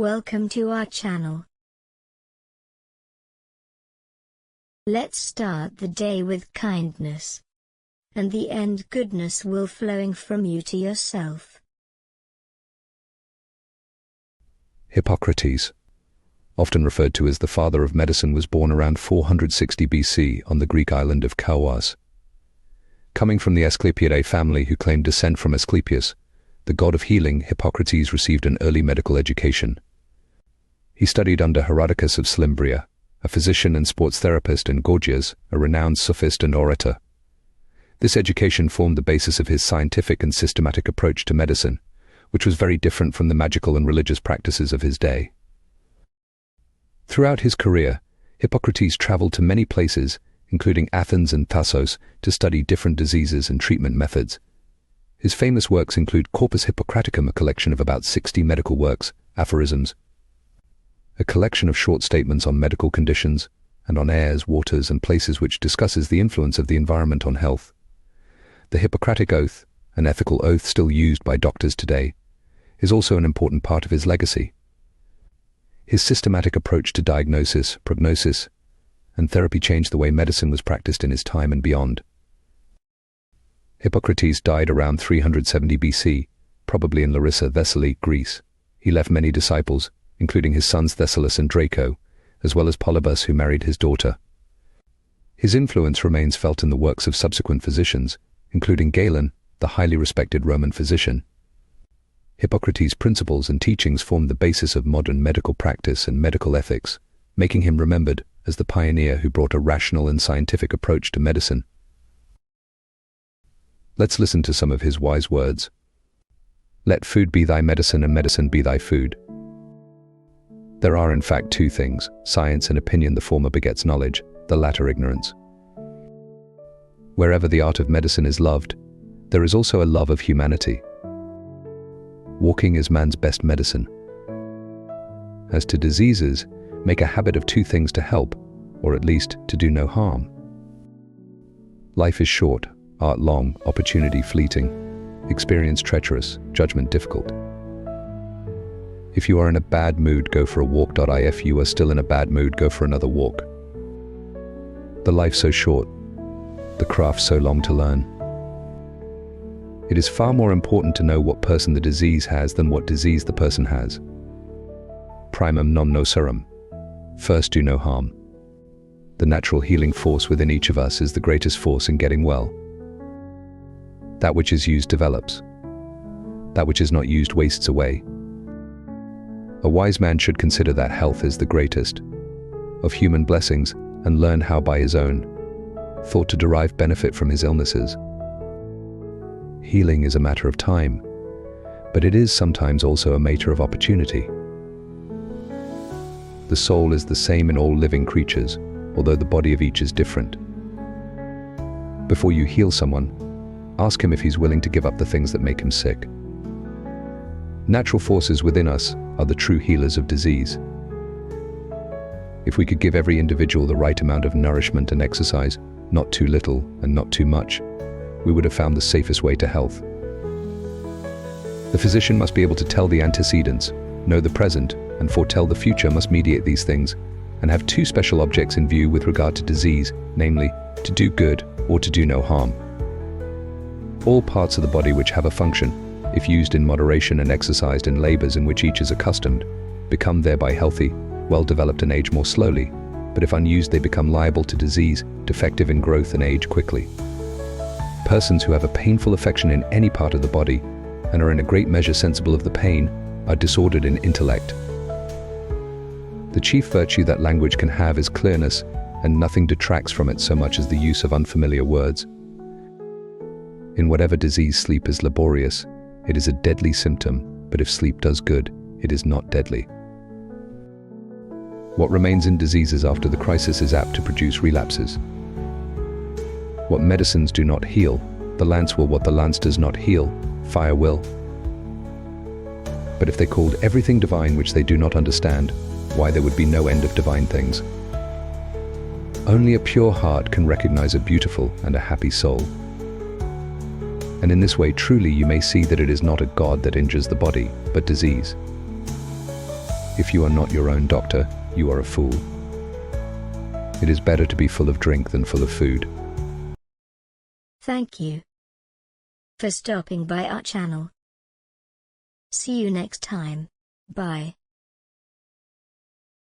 Welcome to our channel. Let's start the day with kindness, and the end goodness will flowing from you to yourself. Hippocrates, often referred to as the father of medicine, was born around 460 BC on the Greek island of Gorgias. Coming from the Asclepiadae family who claimed descent from Asclepius, the god of healing, Hippocrates received an early medical education. He studied under Herodicus of Selymbria, a physician and sports therapist, and Gorgias, a renowned sophist and orator. This education formed the basis of his scientific and systematic approach to medicine, which was very different from the magical and religious practices of his day. Throughout his career, Hippocrates traveled to many places, including Athens and Thasos, to study different diseases and treatment methods. His famous works include Corpus Hippocraticum, a collection of about 60 medical works, Aphorisms, a collection of short statements on medical conditions and on airs, waters, and places, which discusses the influence of the environment on health. The Hippocratic Oath, an ethical oath still used by doctors today, is also an important part of his legacy. His systematic approach to diagnosis, prognosis, and therapy changed the way medicine was practiced in his time and beyond. Hippocrates died around 370 BC, probably in Larissa, Thessaly, Greece. He left many disciples, including his sons Thessalus and Draco, as well as Polybus, who married his daughter. His influence remains felt in the works of subsequent physicians, including Galen, the highly respected Roman physician. Hippocrates' principles and teachings formed the basis of modern medical practice and medical ethics, making him remembered as the pioneer who brought a rational and scientific approach to medicine. Let's listen to some of his wise words. Let food be thy medicine and medicine be thy food. There are in fact two things, science and opinion. The former begets knowledge, the latter ignorance. Wherever the art of medicine is loved, there is also a love of humanity. Walking is man's best medicine. As to diseases, make a habit of two things to help, or at least to do no harm. Life is short, art long, opportunity fleeting, experience treacherous, judgment difficult. If you are in a bad mood, go for a walk. If you are still in a bad mood, go for another walk. The life so short, the craft so long to learn. It is far more important to know what person the disease has than what disease the person has. Primum non nocere. First, do no harm. The natural healing force within each of us is the greatest force in getting well. That which is used develops. That which is not used wastes away. A wise man should consider that health is the greatest of human blessings and learn how by his own thought to derive benefit from his illnesses. Healing is a matter of time, but it is sometimes also a matter of opportunity. The soul is the same in all living creatures, although the body of each is different. Before you heal someone, ask him if he's willing to give up the things that make him sick. Natural forces within us are the true healers of disease. If we could give every individual the right amount of nourishment and exercise, not too little and not too much, we would have found the safest way to health. The physician must be able to tell the antecedents, know the present, and foretell the future, must mediate these things, and have two special objects in view with regard to disease, namely, to do good or to do no harm. All parts of the body which have a function, if used in moderation and exercised in labors in which each is accustomed, become thereby healthy, well-developed, and age more slowly, but if unused they become liable to disease, defective in growth, and age quickly. Persons who have a painful affection in any part of the body, and are in a great measure sensible of the pain, are disordered in intellect. The chief virtue that language can have is clearness, and nothing detracts from it so much as the use of unfamiliar words. In whatever disease sleep is laborious, it is a deadly symptom, but if sleep does good, it is not deadly. What remains in diseases after the crisis is apt to produce relapses. What medicines do not heal, the lance will. What the lance does not heal, fire will. But if they called everything divine which they do not understand, why there would be no end of divine things. Only a pure heart can recognize a beautiful and a happy soul. And in this way truly you may see that it is not a God that injures the body, but disease. If you are not your own doctor, you are a fool. It is better to be full of drink than full of food. Thank you for stopping by our channel. See you next time. Bye.